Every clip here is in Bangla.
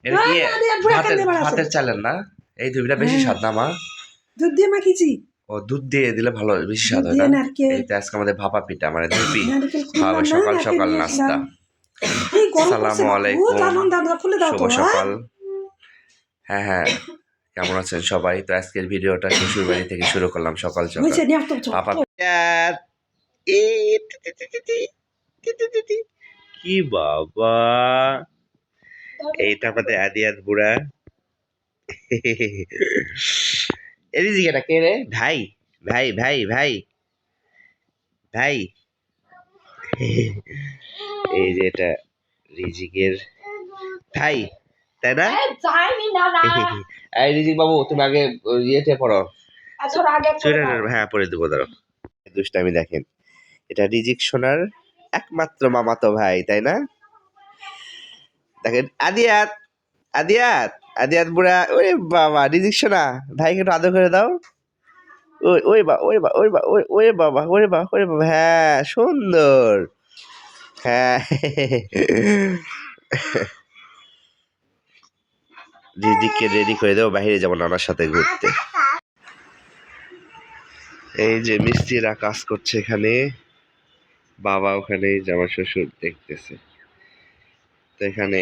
এটা কি ভাতের চালের না? এই দুধটা বেশি স্বাদ না মা? দুধ দিয়ে মাখিয়েছি। ও দুধ দিয়ে দিলে ভালো বেশি স্বাদ হয় না? এই তো আজকে আমাদের ভাপা পিঠা মানে ধুপি খাওয়াবে সকাল সকাল নাস্তা। আসসালামু আলাইকুম, শুভ সকাল। হ্যাঁ হ্যাঁ, কেমন আছেন সবাই? তো আজকের ভিডিওটা শ্বশুর বাড়ি থেকে শুরু করলাম সকাল সকাল। পাপা কি বাবা, এইটা আমাদের আদিয়াত বুড়া। এদিকে কে রে? ভাই ভাই ভাই ভাই ভাই। এই যে এটা রিজিকের ভাই, তাই না? এই রিজিক বাবু, তুমি আগে ইয়েতে পড়ো, হ্যাঁ পড়ে দেবো, দাঁড়ো। দুষ্টামি দেখেন, এটা রিজিক সোনার একমাত্র মামাতো ভাই, তাই না? দেখেন আদিয়াত আদিয়াত আদিয়াত বুড়া। ওরে বাবা, রিজিক সোনা ভাইকে একটু আদর করে দাও। ওই বা ওই বা ওই বা ওরে বাবা, ওরে বা ওরে বাবা, হ্যাঁ সুন্দর, হ্যাঁ। রিজিককে রেডি করে দেবো, বাইরে যাবো নানার সাথে ঘুরতে। এই যে মিস্ত্রিরা কাজ করছে এখানে, বাবা ওখানে জামাই শ্বশুর দেখতেছে। তো এখানে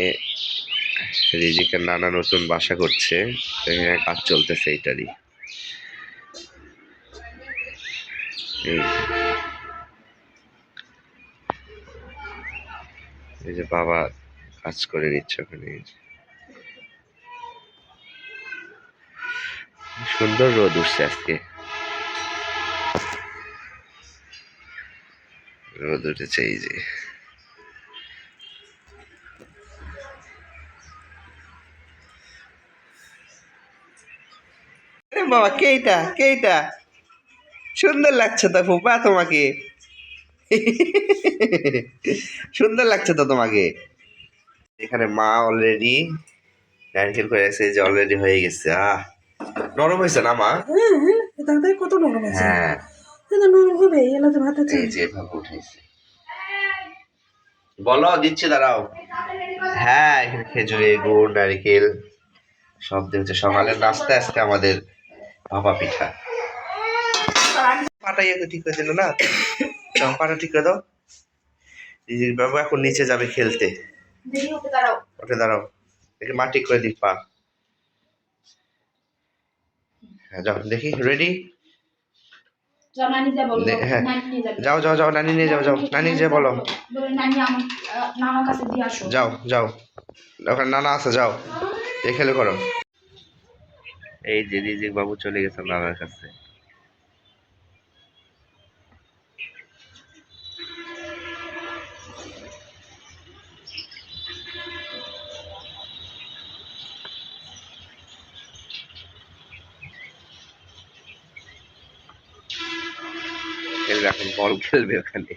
রিজিকের নানা নতুন বাসা করছে, তো এখানে কাজ চলতেছে এইটারই। এই যে বাবা কাজ করে নিচ্ছে ওখানে। সুন্দর রোদ উঠছে আজকে, রোদ উঠেছে। এই যে বাবা, কেইটা সুন্দর লাগছে তো ফুপা তোমাকে, সুন্দর লাগছে তো তোমাকে। এখানে মা অলরেডি নারকেল করে আছে, যে অলরেডি হয়ে গেছে। নরম হয়েছে না মা? কত নরম আছে। হ্যাঁ নরম হবে, এলাতে ভাত আছে। এই যে ভাবে উঠেছে। বলো, দিচ্ছি, দাঁড়াও। হ্যাঁ, এখানে খেজুরি গুড় নারকেল সব দিচ্ছে। সকালের নাস্তা আজকে আমাদের ভাপা পিঠা। পাটাই তো ঠিক করে দিল না, পাটা ঠিক করে দাও। বাবু এখন নিচে যাবে খেলতে, ওঠে দাঁড়াও, দেখি মা ঠিক করে দিক পা। হ্যাঁ যাও, দেখি রেডি। হ্যাঁ যাও যাও যাও, নানি নিয়ে যাও, যাও নানি যে বলো, যাও যাও, ওখানে নানা আছে, যাও খেলে করো। এই যে রিজিক বাবু চলে গেছে নানার কাছে। খেলবে এখন, বল খেলবে ওখানে।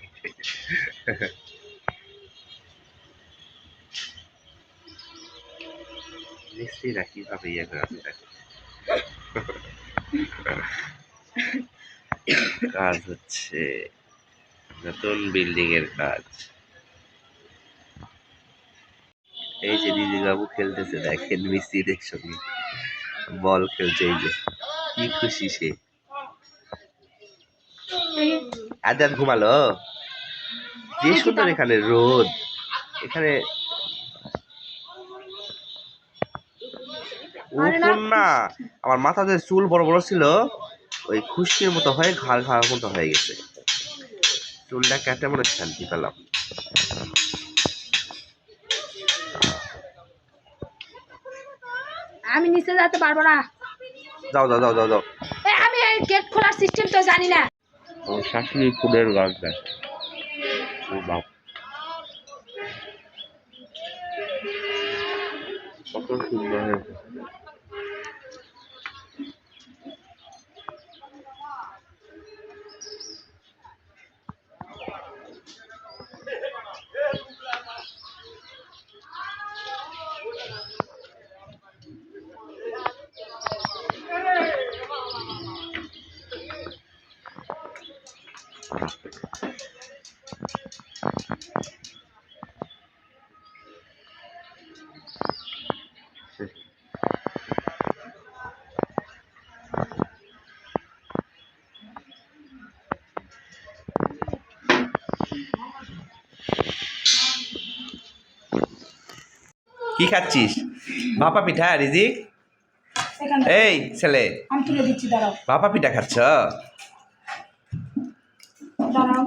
মিস্ত্রিরা কিভাবে ইয়ে করে আছে, কাজ হচ্ছে, নতুন বিল্ডিং এর কাজ। এই যে দিদি বাবু খেলতেছে, দেখেন মিস্ত্রিদের সঙ্গে বল খেলছে। এই যে কি খুশি সে। আজাদ ঘুমালো, কি সুন্দর এখানে রোদ। এখানে উঠুন না, আমার মাথাতে চুল বড় বড় ছিল, ওই খুশকির মতো হয়ে ঘাড় ঘাড় মতো হয়ে গেছে। চুলটা কেটে মনে শান্তি পেলাম। আমি নিচে যেতে পারবো না। যাও যাও যাও যাও যাও, আমি এই গেট খোলার সিস্টেম তো জানি না। শাশুড়ি ফুলের গাছ দেখ, বাপ কত সুন্দর হয়েছে। কি খাচ্ছিস? ভাপা পিঠা রিজিক? এই ছেলে, আমি তুলে দিচ্ছি, দাঁড়াও ভাপা পিঠা খাচ্ছ? দাঁড়াও।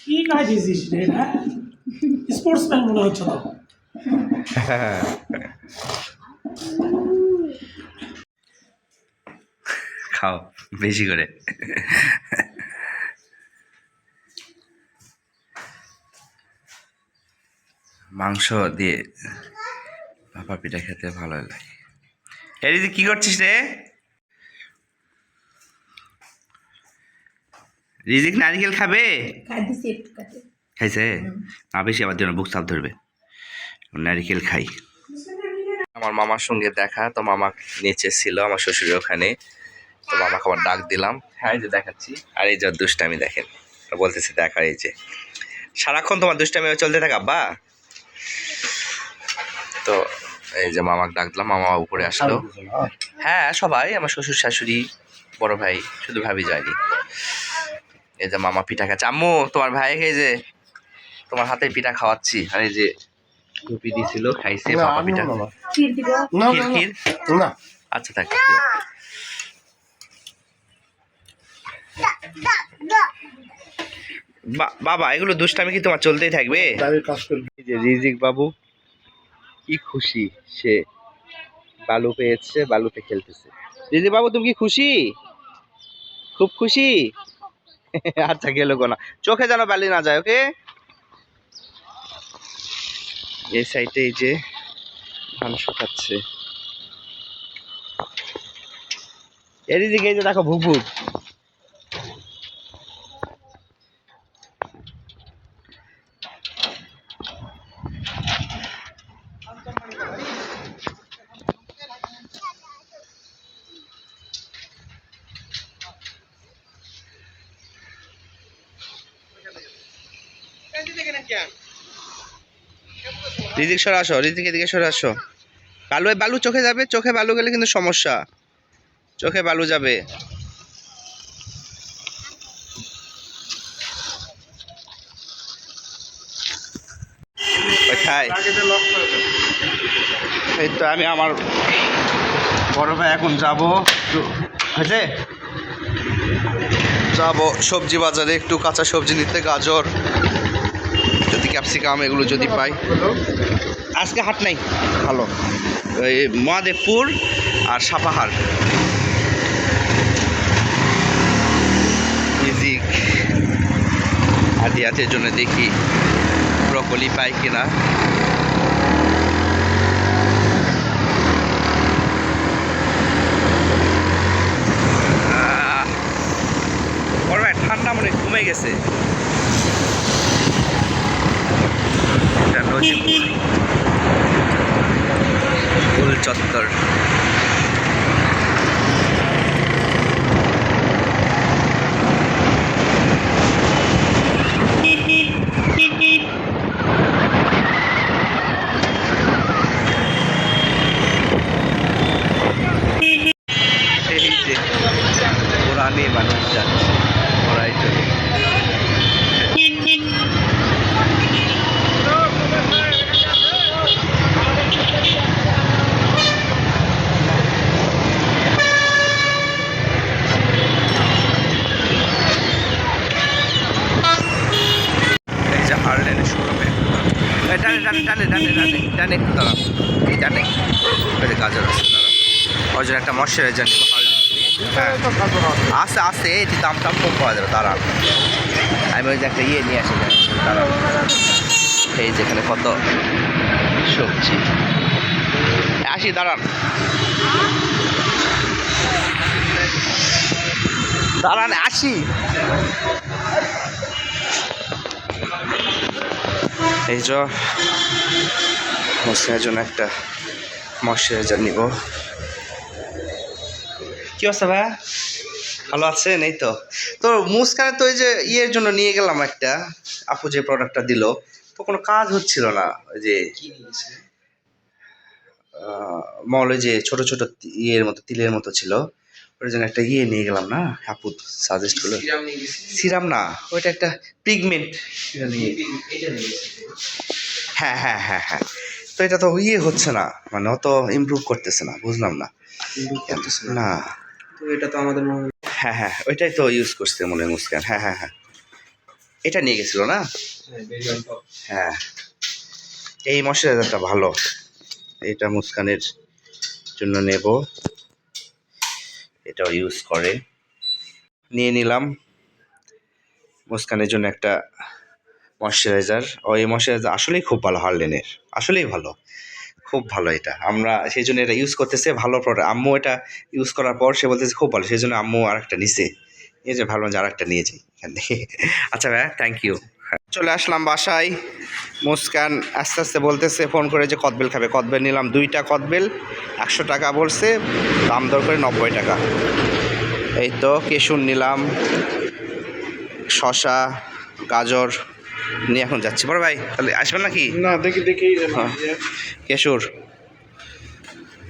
কি খাইছিস রে? স্পোর্টসম্যান মনে হচ্ছে তো। খাও বেশি করে। মাংস দিয়ে ভাপা পিঠা খেতে ভালো লাগে। এই রিজিক কি করছিস রে? রিজিক নারকেল খাবে? খাইছে না? বেশি আবার জন্য বুক চাপ ধরবে। নারিকেল খাই। আমার মামার সঙ্গে দেখা, তো মামা নিচে ছিল আমার শ্বশুরের ওখানে, তো মামাকে আবার ডাক দিলাম। হ্যাঁ এই যে দেখাচ্ছি। আর এই যে দুষ্টামি দেখেন, বলতেছি দেখা, এই যে সারাক্ষণ তোমার দুষ্টামি চলতে থাকে আব্বা। তো এই যে মামাকে ডাক দিলাম, মামা উপরে আসলো। হ্যাঁ সবাই, আমার শ্বশুর শাশুড়ি বড় ভাই, শুধু ভাবি যায়নি। এই যে মামা পিঠা খাচ্ছে। আম্মু তোমার ভাই, এই যে তোমার হাতে পিঠা খাওয়াচ্ছি। আর এই যে টুপি দিছিল, খাইছে ভাপা পিঠা। ক্ষীর দিব। ক্ষীর? না আচ্ছা থাক। বাবা এগুলো দুষ্টামি কি তোমার চলতেই থাকবে? এই যে রিজিক বাবু কি খুশি, সে বালু পেয়েছে, বালুতে খেলতেছে। রিজিক বাবু তুমি কি খুশি? খুব খুশি? আচ্ছা গেল কোনা, চোখে যেন বালি না যায়। ওকে, এই সাইডে এই যে ধান শুকাচ্ছে। এদিকে এই যে দেখো ভুক। রিজিক সরে আসো, রিজিক এদিকে সরে আসো। বালু চোখে যাবে, চোখে বালু গেলে কিন্তু সমস্যা, চোখে বালু যাবে। এই তো আমি আমার বড় ভাই এখন যাবো, হয়েছে যাবো সবজি বাজারে, একটু কাঁচা সবজি নিতে, গাজর যদি ক্যাপসিকাম এগুলো যদি পাই। আজকে হাট নাই, ভালো এই মহাদেবপুর আর সাপাহার। রিজিক আদিয়াতের জন্য দেখি ব্রকলি পাই কিনা। ঠান্ডা মনে কমে গেছে। এটা নজিপুর ফুল চত্বর। এই যে ওরা নিয়ে মানুষ যাচ্ছে, ওরাই চলে। ডানে একটু দাঁড়ান, এই ডানে ওই যে গাজর আছে, দাঁড়ান ওই জন্য একটা ময়শ্চারাইজার নিব। হ্যাঁ আছে এটি দাম কম পাওয়া যাবে, দাঁড়ান আমি ওই যে একটা ইয়ে নিয়ে আসি, দাঁড়ান। এই যেখানে কত সবজি, আসি দাঁড়ান দাঁড়ান আসি। এই যে মশলার জন্য একটা ময়শ্চারাইজার নিব। কি অবস্থা ভাইয়া, ভালো আছেন? এই তো তো মুস্কানে তো এই যে ইয়ের জন্য নিয়ে গেলাম একটা, আপু যে প্রোডাক্টটা দিল, তো কোনো কাজ হচ্ছিল না। ওই যে মলে যে ছোট ছোট ইয়ের মতো তিলের মতো ছিল, ওটার জন্য একটা ইয়ে নিয়ে গেলাম না, আপু সাজেস্ট করলো। সিরাম না, ওইটা একটা পিগমেন্ট। হ্যাঁ হ্যাঁ হ্যাঁ হ্যাঁ, তো এটা তো ইয়ে হচ্ছে না, মানে অত ইমপ্রুভ করতেছে না, বুঝলাম না। না তো এটা তো আমাদের মনে হয় হ্যাঁ হ্যাঁ, ওইটাই তো ইউজ করছে মনে হয় মুস্কান। হ্যাঁ হ্যাঁ হ্যাঁ, এটা নিয়ে গেছিল না? হ্যাঁ, এই ময়শ্চারাইজারটা ভালো, এটা মুস্কানের জন্য নেব, এটাও ইউজ করে। নিয়ে নিলাম মুস্কানের জন্য একটা ময়শ্চারাইজার। এই ময়শ্চারাইজার আসলেই খুব ভালো, হার্লেনের আসলেই ভালো, খুব ভালো। এটা আমরা সেই জন্য এটা ইউজ করতেছে, ভালো প্রোডাক্ট। আম্মু এটা ইউজ করার পর সে বলতেছে খুব ভালো, সেই জন্য আম্মু আরেকটা নিছে। এই যে ভাবলাম যে আরেকটা নিয়ে যাই এখান থেকে। আচ্ছা ভাইয়া, থ্যাংক ইউ। চলে আসলাম বাসায়। মুস্কান আস্তে আস্তে বলতেছে ফোন করে যে কদবেল খাবে। কদবেল নিলাম 2টা কদবেল, 100 টাকা বলছে, দাম দর করে 90 টাকা। এই তো কেশুর নিলাম, শশা, গাজর নিয়ে এখন যাচ্ছি। বড় ভাই তাহলে আসবেন নাকি? না দেখি হ্যাঁ, কেশুর,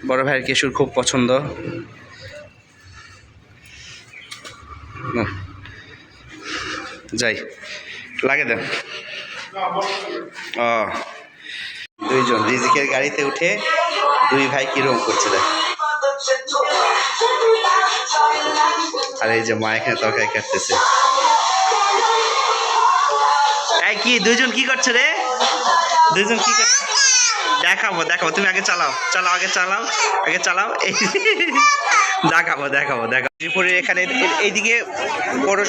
বড় ভাইয়ের কেশুর খুব পছন্দ। যাই, লাগে দেন। ও, দুইজন রিজিকের গাড়িতে উঠে 2 ভাই কিরকম করছে দেখ। আর এই যে মা এখানে তরকারি কাটতেছে। এই কি 2জন কি করছে রে? 2জন কি করছে? দেখাবো দেখাবো, তুমি আগে চালাও, চালাও আগে, চালাও আগে, চালাও। এই দেখাবো দেখাবো দেখাবো। ত্রিপুরের এখানে এইদিকে বড়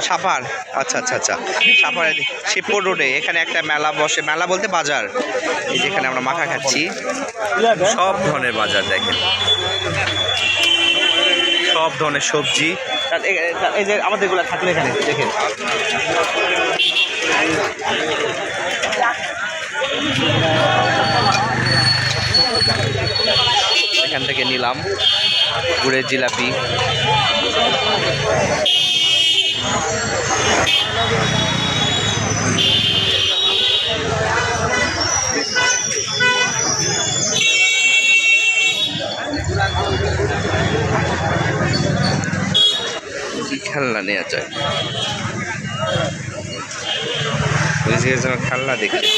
সাপার, আচ্ছা আচ্ছা আচ্ছা, সাপার শিবপুর রোডে এখানে একটা মেলা বসে, মেলা বলতে বাজার। এই যেখানে আমরা মাখা খাচ্ছি, সব ধরনের বাজার দেখেন, সব ধরনের সবজি। এই যে আমাদেরগুলো থাকলে এখানে দেখেন, এখান থেকে নিলাম গুড়ের জিলাপি। কি খেলনা নেওয়া যায়, খেলনা দেখছি।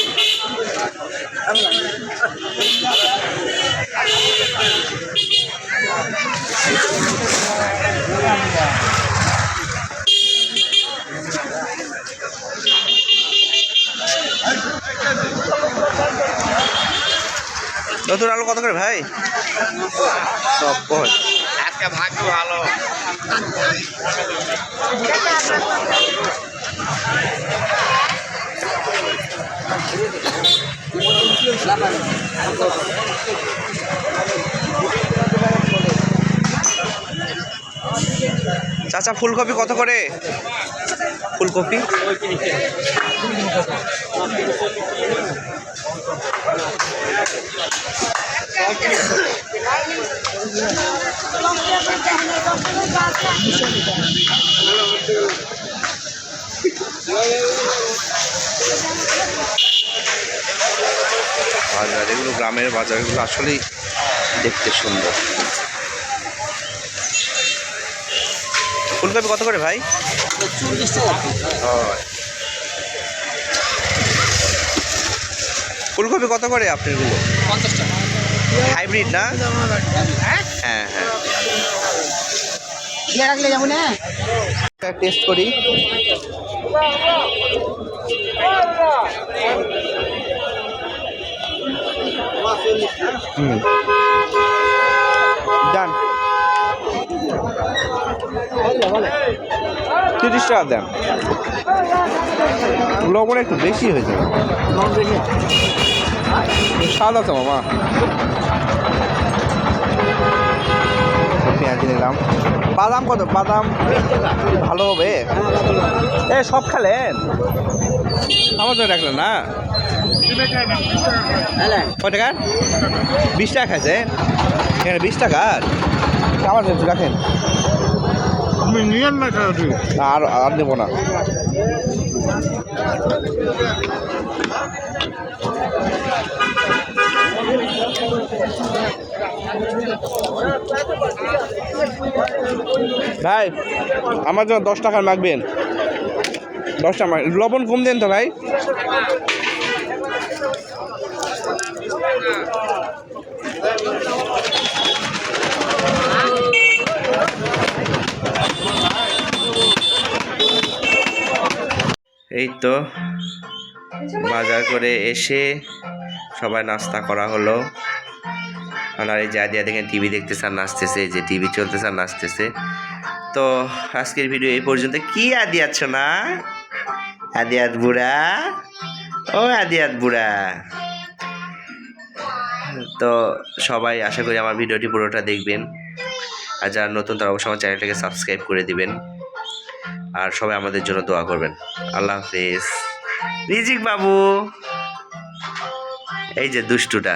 নতুন আলু কত করে ভাই? 90। আজকে ভাগ্য ভালো। চাচা ফুলকপি কত করে? ফুলকপি বাজার, এগুলো গ্রামের বাজারগুলো আসলেই দেখতে সুন্দর। ফুলকপি কত করে ভাই? 40 টাকা। ফুলকপি কত করে আপনার গুলো? 50 টাকা। হাইব্রিড না? হ্যাঁ হ্যাঁ, রাখলে যাবো না, টেস্ট করি। ডান, 30 টাকা দেন। লবণ একটু বেশি হয়েছে, স্বাদ আছে মামা। পেঁয়াজ নিলাম। বাদাম কত? বাদাম ভালো হবে। এ সব খেলেন, আমার তো রাখলেন না। কয় টাকা? 20 টাকা খাইছে এখানে, 20 টাকা। আমার জন্য রাখেন, আর আর নেবো না। ভাই আমার জন্য 10 টাকার মাখবেন, 10 টাকা। লবণ কম দেন তো ভাই। এই তো বাজার করে এসে সবাই নাস্তা করা হলো। আর এই যে আদিয়া দেখেন টিভি দেখতেছে আর নাচতেছে, যে টিভি চলতেছে আর নাচতেছে। তো আজকের ভিডিও এই পর্যন্ত। কি আদিয়াচ্ছ না আদিয়াত বুড়া, ও আদিয়াত বুড়া। তো সবাই আশা করি আমার ভিডিওটি পুরোটা দেখবেন, আর যারা নতুন তারা অবশ্যই আমার চ্যানেলটাকে সাবস্ক্রাইব করে দিবেন, আর সবাই আমাদের জন্য দোয়া করবেন। আল্লাহ হাফেজ। রিজিক বাবু, এই যে দুষ্টুটা।